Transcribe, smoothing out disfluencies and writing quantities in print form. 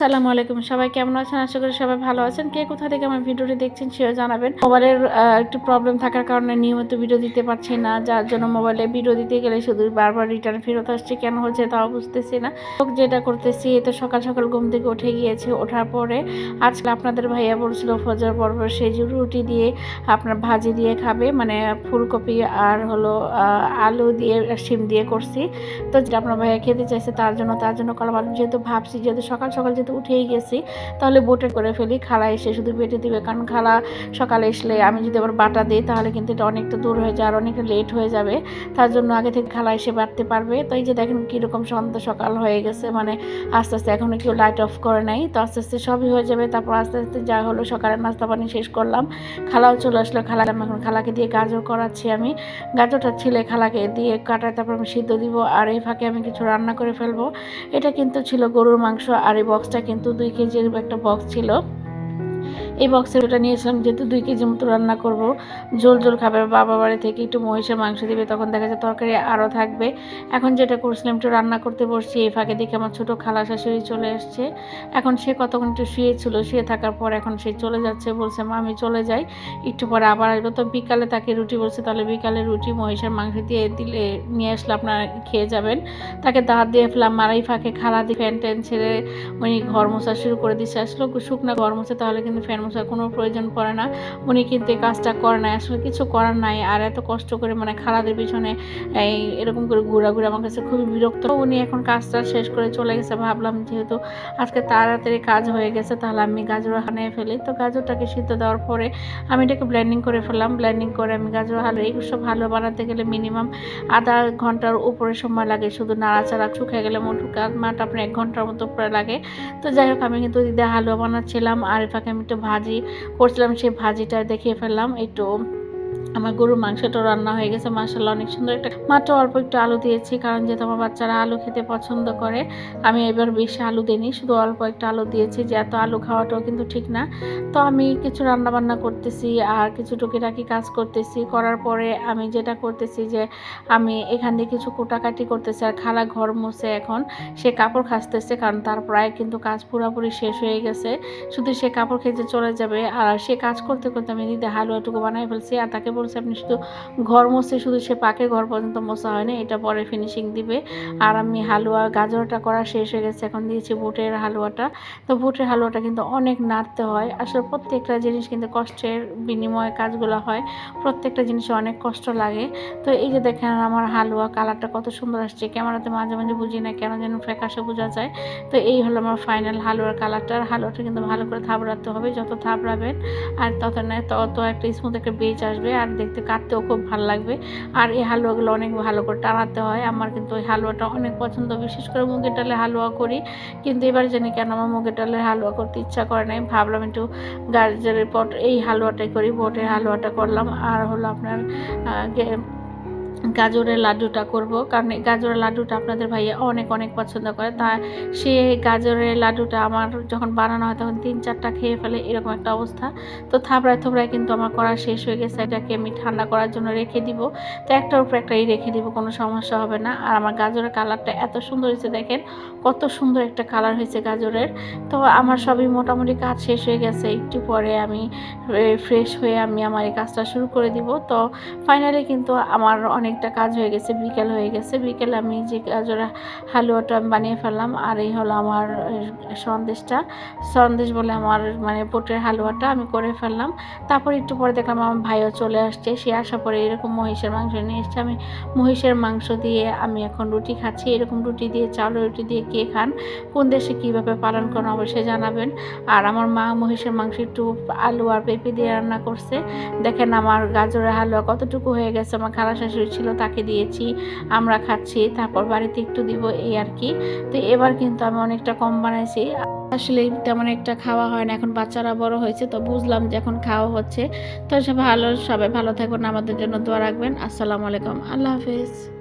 আসসালামু আলাইকুম, সবাই কেমন আছেন? আশা করি সবাই ভালো আছেন। কে কোথা থেকে আমার ভিডিওটি দেখছেন সেও জানাবেন। মোবাইলের একটু প্রবলেম থাকার কারণে নিয়মিত ভিডিও দিতে পারছি না। যার জন্য মোবাইলে ভিডিও দিতে গেলে শুধু বারবার রিটার্ন ফেরত আসছে। কেন হচ্ছে তাও বুঝতেছি না। যেটা করতেছি, তো সকাল সকাল ঘুম থেকে উঠে গিয়েছি। ওঠার পরে আজকে আপনাদের ভাইয়া বলছিল ফজর পরপর সে যে রুটি দিয়ে আপনার ভাজি দিয়ে খাবে, মানে ফুলকপি আর হলো আলু দিয়ে শিম দিয়ে করছি। তো যেটা আপনার ভাইয়া খেতে চাইছে তার জন্য করলাম। আর যেহেতু ভাবছি যেহেতু সকাল সকাল যেহেতু উঠেই গেছি, তাহলে বোটে করে ফেলি। খালা এসে শুধু বেটে দিবে, কারণ খালা সকালে আসলে আমি যদি আবার বাটা দিই তাহলে কিন্তু এটা অনেকটা দূর হয়ে যায় আর অনেকটা লেট হয়ে যাবে। তার জন্য আগে থেকে খালা এসে বাটতে পারবে। তো এই যে দেখেন কীরকম সন্ধ্যা সকাল হয়ে গেছে, মানে আস্তে আস্তে এখনও কেউ লাইট অফ করে নাই। তো আস্তে আস্তে সবই হয়ে যাবে। তারপর আস্তে আস্তে যা হলো সকালের নাস্তা পানি শেষ করলাম। খালাও চলে আসলো। এখন খালাকে দিয়ে গাজর করাচ্ছি আমি। গাজরটা ছিলে খালাকে দিয়ে কাটায় তারপর আমি সিদ্ধ দিব। আর এই ফাঁকে আমি কিছু রান্না করে ফেলবো। এটা কিন্তু ছিল গরুর মাংস। আর এই বক্সটা কিন্তু 2 কেজির একটা বক্স ছিল। এই বক্সের ওটা নিয়েছিলাম যেহেতু 2 কেজি মতো রান্না করব। ঝোল ঝোল খাবে, বাবা বাড়ি থেকে একটু মহিষের মাংস দিবে, তখন দেখা যায় তরকারি আরও থাকবে। এখন যেটা করছিলাম একটু রান্না করতে বসছি, এই ফাঁকে দেখে আমার ছোটো খালা শাশুড়ি চলে এসছে। এখন সে কতক্ষণ একটু শুয়েছিল, শুয়ে থাকার পর এখন সে চলে যাচ্ছে, বলছে মা আমি চলে যাই, একটু পরে আবার আসবো। তো বিকালে তাকে রুটি বলছে, তাহলে বিকালে রুটি মহিষের মাংস দিয়ে দিলে নিয়ে আসলে আপনারা খেয়ে যাবেন। তাকে দাঁত দিয়ে ফেলাম। আর এই ফাঁকে খালা দিয়ে ফ্যান ট্যান ছেড়ে উনি ঘর মোছা শুরু করে দিচ্ছে। আসলে শুকনা ঘর মোছা, তাহলে কিন্তু ফ্যান মোছার কোনো প্রয়োজন পড়ে না। উনি কিন্তু এই কাজটা করে নাই, আসলে কিছু করার নাই। আর এত কষ্ট করে মানে খালাদের পিছনে এরকম করে ঘোরাঘুরি আমার কাছে খুবই বিরক্ত। উনি এখন কাজটা শেষ করে চলে গেছে। ভাবলাম যেহেতু আজকে তাড়াতাড়ি কাজ হয়ে গেছে, তাহলে আমি গাজর হানিয়ে ফেলি। তো গাজরটাকে সিদ্ধ দেওয়ার পরে আমি এটাকে ব্লেন্ডিং করে ফেললাম। ব্লেন্ডিং করে আমি গাজর হালুয়া, এই সব হালুয়া বানাতে গেলে মিনিমাম আধা ঘন্টার উপরে সময় লাগে। শুধু নাড়াচাড়া শুকিয়ে গেলে মাঠ আপনার 1 ঘন্টার মতো উপরে লাগে। তো যাই হোক, আমি কিন্তু দিদা হালুয়া বানাচ্ছিলাম আর এর ফাঁকে আমি একটু ভাজি করছিলাম। সেই ভাজিটা দেখিয়ে ফেললাম। একটু আমার গরুর মাংসটা রান্না হয়ে গেছে, মাশাআল্লাহ অনেক সুন্দর। একটা মাত্র অল্প একটু আলু দিয়েছি, কারণ যেহেতু আমার বাচ্চারা আলু খেতে পছন্দ করে। আমি এবার বেশি আলু দিইনি, শুধু অল্প একটু আলু দিয়েছি, যে এত আলু খাওয়াটাও কিন্তু ঠিক না। তো আমি কিছু রান্না বান্না করতেছি আর কিছু টুকিটাকি কাজ করতেছি। করার পরে আমি যেটা করতেছি যে আমি এখান দিয়ে কিছু কোটাকাটি করতেছি। আর খালা ঘর মুছে এখন সে কাপড় কাচতেছে, কারণ তার প্রায় কিন্তু কাজ পুরোপুরি শেষ হয়ে গেছে। শুধু সে কাপড় কেচে চলে যাবে। আর সে কাজ করতে করতে আমি দিদি হালুয়াটুকু বানাই ফেলছি। আর তাকে বলছে আপনি শুধু ঘর মুছে, শুধু সে পাকের ঘর পর্যন্ত মোছা হয়নি, এটা পরে ফিনিশিং দিবে। আর আমি হালুয়া গাজরটা করা শেষ হয়ে গেছে, এখন দিয়েছি বুটের হালুয়াটা। তো বুটের হালুয়াটা কিন্তু অনেক নাড়তে হয়। আসলে প্রত্যেকটা জিনিস কিন্তু কষ্টের বিনিময়ে কাজগুলো হয়, প্রত্যেকটা জিনিসে অনেক কষ্ট লাগে। তো এই যে দেখেন আমার হালুয়া কালারটা কত সুন্দর আসছে। ক্যামেরাতে মাঝে মাঝে বুঝি না কেন যেন ফ্যাকাশে বোঝা যায়। তো এই হলো আমার ফাইনাল হালুয়ার কালারটা। হালুয়াটা কিন্তু ভালো করে থাবড়াতে হবে, যত থাবড়াবেন আর তত একটা স্মুথ একটা বেজ আসবে, আর দেখতে কাটতেও খুব ভালো লাগবে। আর এই হালুয়াগুলো অনেক ভালো করে টানাতে হয়। আমার কিন্তু ওই হালুয়াটা অনেক পছন্দ, বিশেষ করে মুগের ডালের হালুয়া করি। কিন্তু এবার জানি কেন আমার মুগের ডালের হালুয়া করতে ইচ্ছা করে নাই, ভাবলাম একটু গাজরের এই হালুয়াটাই করি, বোটের হালুয়াটা করলাম। আর হলো আপনার গাজরের লাড্ডুটা করব, কারণ এই গাজরের লাড্ডুটা আপনাদের ভাইয়া অনেক অনেক পছন্দ করে। তা সে গাজরের লাড্ডুটা আমার যখন বানানো হয় তখন 3-4টা খেয়ে ফেলে, এরকম একটা অবস্থা। তো থাবড়ায় থবড়ায় কিন্তু আমার করা শেষ হয়ে গেছে। এটাকে আমি ঠান্ডা করার জন্য রেখে দিব। তো একটার উপর একটাই রেখে দিব, কোনো সমস্যা হবে না। আর আমার গাজরের কালারটা এত সুন্দর হয়েছে, দেখেন কত সুন্দর একটা কালার হয়েছে গাজরের। তো আমার সবই মোটামুটি কাজ শেষ হয়ে গেছে। একটু পরে আমি ফ্রেশ হয়ে আমি আমার এই কাজটা শুরু করে দিব। তো ফাইনালি কিন্তু আমার অনেকটা কাজ হয়ে গেছে, বিকেল হয়ে গেছে। বিকেলে আমি যে গাজর হালুয়াটা বানিয়ে ফেললাম। আর এই হলো আমার সন্দেশ বলে আমার মানে বুটের হালুয়াটা আমি করে ফেললাম। তারপর একটু পরে দেখলাম আমার ভাইও চলে আসছে। সে আসার পরে এরকম মহিষের মাংস নিয়ে এসছে। আমি মহিষের মাংস দিয়ে আমি এখন রুটি খাচ্ছি। এরকম রুটি দিয়ে, চাউলের রুটি দিয়ে কে খান, কোন দেশে কীভাবে পালন করেন অবশ্যই জানাবেন। আর আমার মা মহিষের মাংস একটু আলু আর পেঁপে দিয়ে রান্না করছে। দেখেন আমার গাজরের হালুয়া কতটুকু হয়ে গেছে। আমার খালা শাশুড়ি ছিল, তাকে দিয়েছি, আমরা খাচ্ছি, তারপর বাড়িতে একটু দিব, এই আর কি। তো এবার কিন্তু আমি অনেকটা কম বানাইছি। আসলে তেমন একটা খাওয়া হয় না, এখন বাচ্চারা বড় হয়েছে তো বুঝলাম যে এখন খাওয়া হচ্ছে। তো সবাই ভালো থাকবেন, আমাদের জন্য দোয়া রাখবেন। আসসালামু আলাইকুম, আল্লাহ হাফেজ।